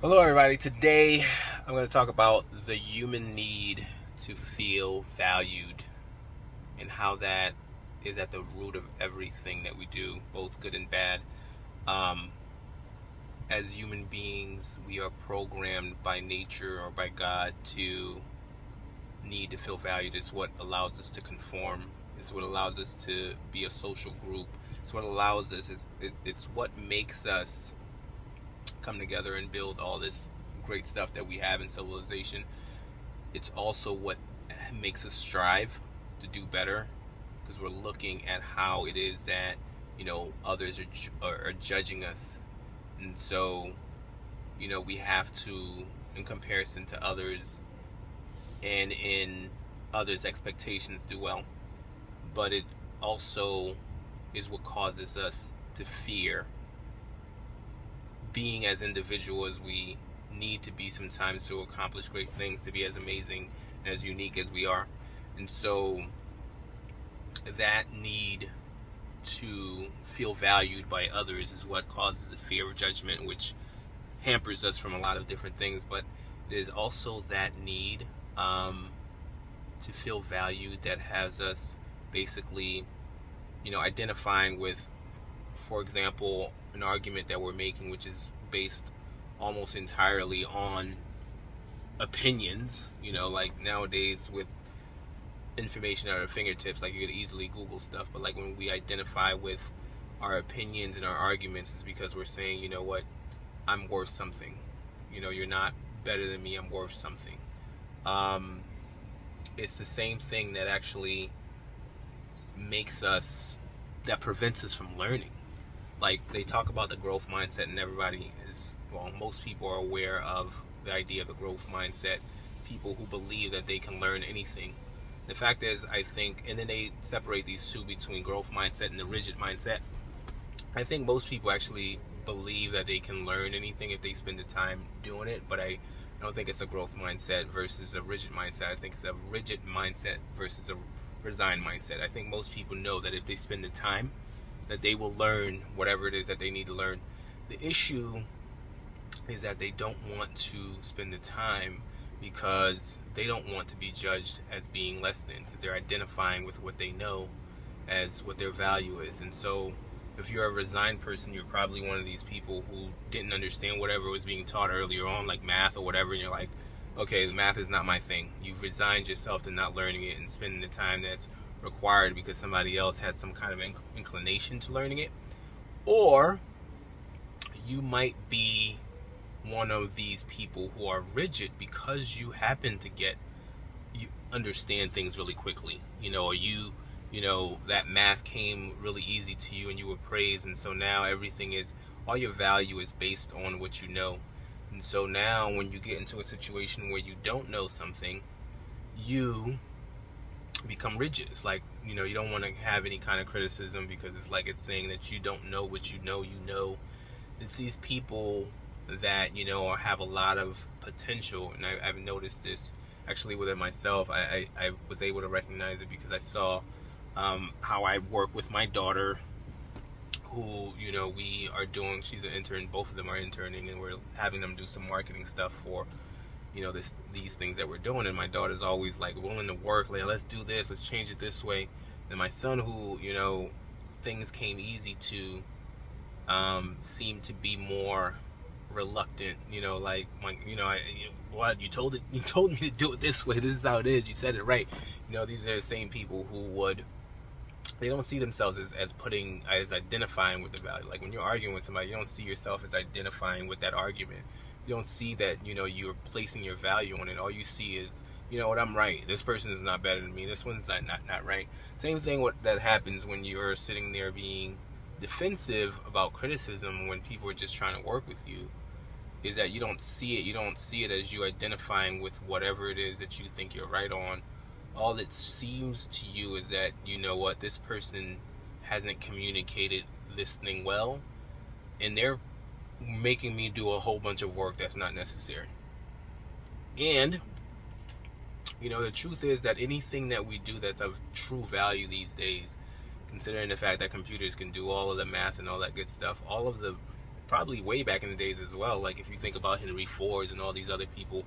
Hello, everybody. Today, I'm going to talk about the human need to feel valued and how that is at the root of everything that we do, both good and bad. Um, as human beings, we are programmed by nature or by God to need to feel valued. It's what allows us to conform. It's what allows us to be a social group. It's what allows us. It's what makes us come together and build all this great stuff that we have in civilization. It's also what makes us strive to do better, because we're looking at how it is that others are judging us, and so we have to, in comparison to others and in others' expectations, do well. But it also is what causes us to fear being as individual as we need to be sometimes to accomplish great things, to be as amazing and as unique as we are. And so that need to feel valued by others is what causes the fear of judgment, which hampers us from a lot of different things. But it is also that need to feel valued that has us basically identifying with, for example, an argument that we're making, which is based almost entirely on opinions. Like nowadays with information at our fingertips, like you could easily Google stuff, but like when we identify with our opinions and our arguments, is because we're saying, you know what, I'm worth something. You're not better than me, I'm worth something. It's the same thing that actually that prevents us from learning. Like, they talk about the growth mindset, and most people are aware of the idea of the growth mindset. People who believe that they can learn anything. The fact is, I think, and then they separate these two between growth mindset and the rigid mindset. I think most people actually believe that they can learn anything if they spend the time doing it, but I don't think it's a growth mindset versus a rigid mindset. I think it's a rigid mindset versus a resigned mindset. I think most people know that if they spend the time, that they will learn whatever it is that they need to learn. The issue is that they don't want to spend the time because they don't want to be judged as being less than, because they're identifying with what they know as what their value is. And so if you're a resigned person, you're probably one of these people who didn't understand whatever was being taught earlier on, like math or whatever, and you're like, okay, math is not my thing. You've resigned yourself to not learning it and spending the time that's required because somebody else has some kind of inclination to learning it. Or you might be one of these people who are rigid because you happen to you understand things really quickly, or that math came really easy to you and you were praised, and so now all your value is based on what you know. And so now when you get into a situation where you don't know something, you become rigid. It's like, you don't want to have any kind of criticism, because it's like it's saying that you don't know what you know. It's these people that have a lot of potential, and I've noticed this actually within myself. I was able to recognize it because I saw how I work with my daughter, who she's an intern, both of them are interning, and we're having them do some marketing stuff for these things that we're doing. And my daughter's always like willing to work, like, let's do this, let's change it this way. And my son, who things came easy to, seemed to be more reluctant. What, you told me to do it this way, this is how it is, you said it right. These are the same people who they don't see themselves as identifying with the value. Like when you're arguing with somebody, you don't see yourself as identifying with that argument. You don't see that you're placing your value on it. All you see is, I'm right, this person is not better than me, this one's not right. Same thing that happens when you're sitting there being defensive about criticism when people are just trying to work with you, is that you don't see it as you identifying with whatever it is that you think you're right on. All it seems to you is that, this person hasn't communicated this thing well, and they're making me do a whole bunch of work that's not necessary. And the truth is that anything that we do that's of true value these days, considering the fact that computers can do all of the math and all that good stuff, all of the probably way back in the days as well. Like if you think about Henry Ford's and all these other people,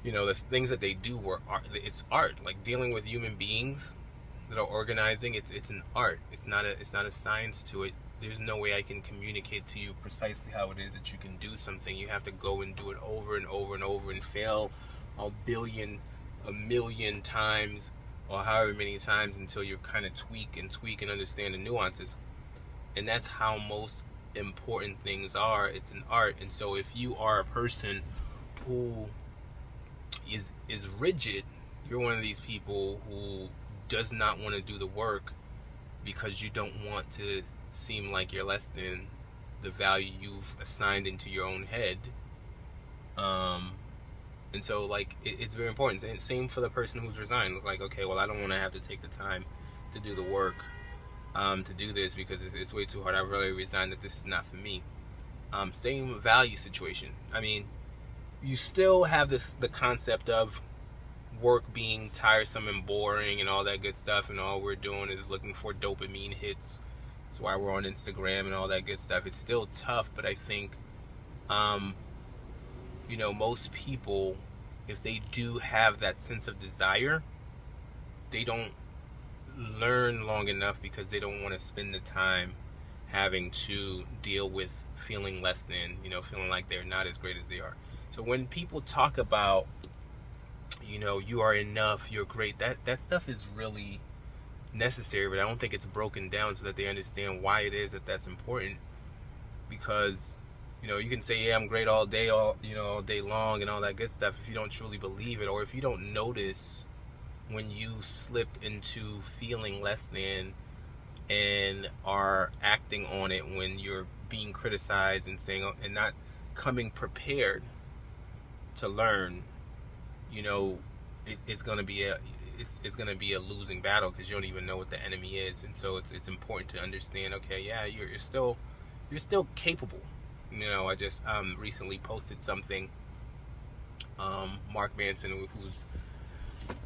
you know, the things that they do were art. It's art. Like dealing with human beings that are organizing, it's an art. It's not a science to it. There's no way I can communicate to you precisely how it is that you can do something. You have to go and do it over and over and over and fail a million times, or however many times, until you kind of tweak and understand the nuances. And that's how most important things are. It's an art. And so if you are a person who is rigid, you're one of these people who does not want to do the work because you don't want to seem like you're less than the value you've assigned into your own head. And so like it's very important. And same for the person who's resigned. It's like, okay, well, I don't want to have to take the time to do the work to do this because it's way too hard. I've really resigned that this is not for me. Same value situation. I mean, you still have the concept of work being tiresome and boring and all that good stuff, and all we're doing is looking for dopamine hits. That's why we're on Instagram and all that good stuff. It's still tough, but I think you know, most people, if they do have that sense of desire, they don't learn long enough because they don't want to spend the time having to deal with feeling less than, you know, feeling like they're not as great as they are. So when people talk about, you know, you are enough, you're great, that stuff is really necessary, but I don't think it's broken down so that they understand why it is that that's important. Because, you know, you can say, yeah, I'm great all day, all day long and all that good stuff. If you don't truly believe it, or if you don't notice when you slipped into feeling less than and are acting on it when you're being criticized and saying, and not coming prepared to learn, you know, it's going to be a losing battle because you don't even know what the enemy is. And so it's important to understand, okay, yeah, you're still capable. You know, I just recently posted something. Mark Manson, whose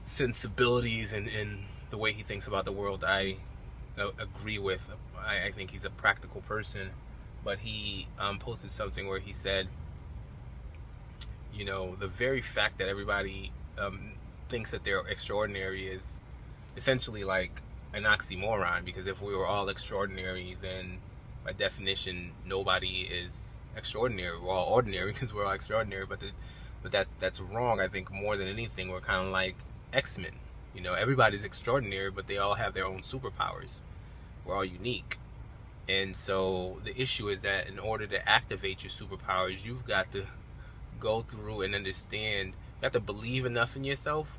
sensibilities and the way he thinks about the world, I agree with. I think he's a practical person, but he posted something where he said, you know, the very fact that everybody thinks that they're extraordinary is essentially like an oxymoron, because if we were all extraordinary, then by definition nobody is extraordinary. We're all ordinary because we're all extraordinary, but that's wrong. I think more than anything we're kind of like X-Men. You know, everybody's extraordinary, but they all have their own superpowers. We're all unique. And so the issue is that in order to activate your superpowers, you've got to go through and understand, you have to believe enough in yourself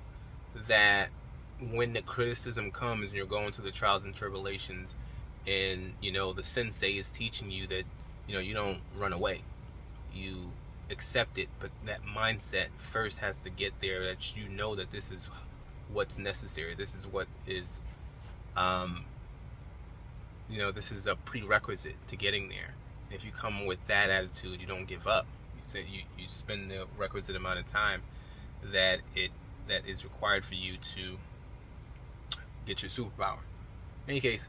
that when the criticism comes and you're going through the trials and tribulations, and, you know, the sensei is teaching you that, you know, you don't run away. You accept it, but that mindset first has to get there, that you know that this is what's necessary. This is what is, you know, this is a prerequisite to getting there. If you come with that attitude, you don't give up. You spend the requisite amount of time that is required for you to get your superpower. In any case,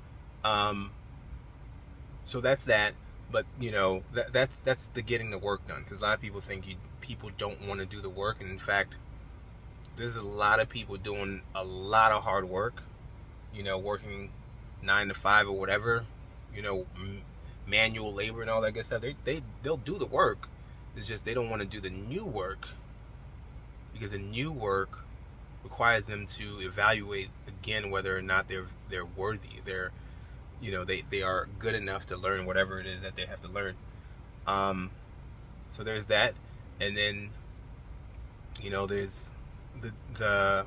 so that's that. But you know, that's the getting the work done, because a lot of people think people don't want to do the work, and in fact, there's a lot of people doing a lot of hard work. You know, working 9 to 5 or whatever. You know, manual labor and all that good stuff. They'll do the work. It's just they don't want to do the new work, because the new work requires them to evaluate again whether or not they're worthy. They're, you know, they are good enough to learn whatever it is that they have to learn. So there's that, and then, you know, there's the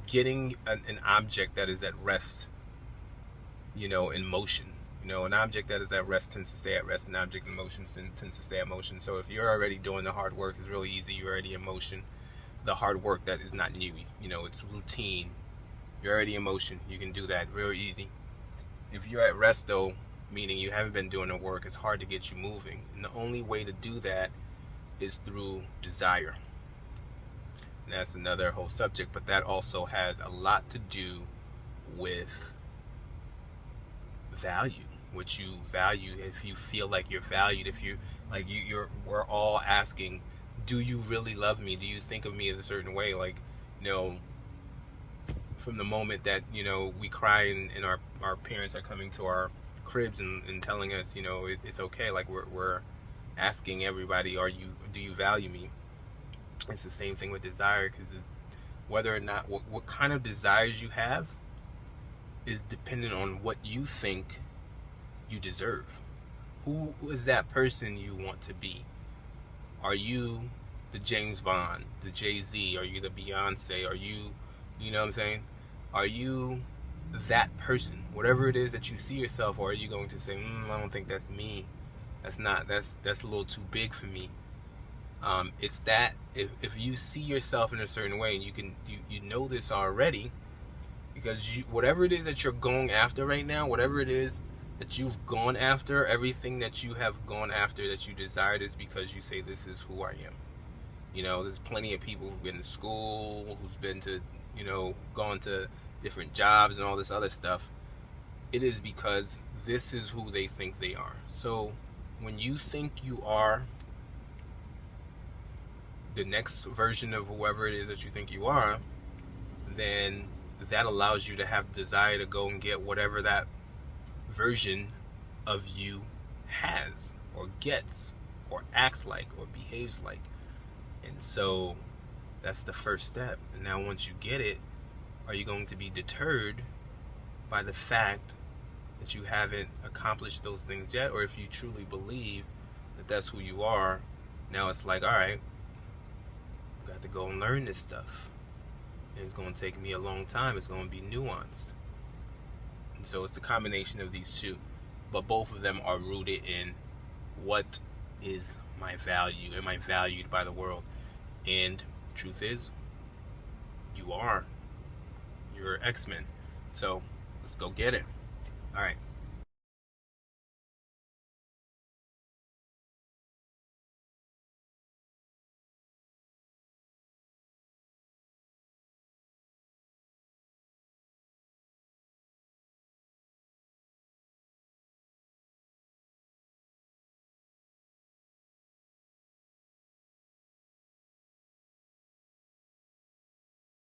getting an object that is at rest, you know, in motion. You know, an object that is at rest tends to stay at rest. An object in motion tends to stay at motion. So if you're already doing the hard work, it's really easy. You're already in motion. The hard work that is not new, you know, it's routine. You're already in motion. You can do that real easy. If you're at rest, though, meaning you haven't been doing the work, it's hard to get you moving. And the only way to do that is through desire. And that's another whole subject, but that also has a lot to do with value. what you value, if you feel like you're valued, if you like we're all asking, do you really love me? Do you think of me as a certain way? Like, you know, from the moment that, you know, we cry and our parents are coming to our cribs and telling us, you know, it's okay. Like we're asking everybody, do you value me? It's the same thing with desire, because whether or not what kind of desires you have is dependent on what you think you deserve. Who is that person you want to be? Are you the James Bond, the Jay-Z? Are you the Beyonce? Are you, you know what I'm saying? Are you that person? Whatever it is that you see yourself, or are you going to say, I don't think that's me. That's a little too big for me. It's that if you see yourself in a certain way, and you know this already, because whatever it is that you're going after right now, whatever it is that you've gone after, everything that you have gone after that you desired is because you say, this is who I am. You know, there's plenty of people who've been to school, who's been to, you know, gone to different jobs and all this other stuff. It is because this is who they think they are. So when you think you are the next version of whoever it is that you think you are, then that allows you to have desire to go and get whatever that version of you has or gets or acts like or behaves like. And so that's the first step. And now once you get it, are you going to be deterred by the fact that you haven't accomplished those things yet? Or if you truly believe that that's who you are, now it's like, all right, I've got to go and learn this stuff. And it's going to take me a long time. It's going to be nuanced. And so it's the combination of these two. But both of them are rooted in, what is my value? Am I valued by the world? And truth is, you are. You're X-Men. So let's go get it. All right.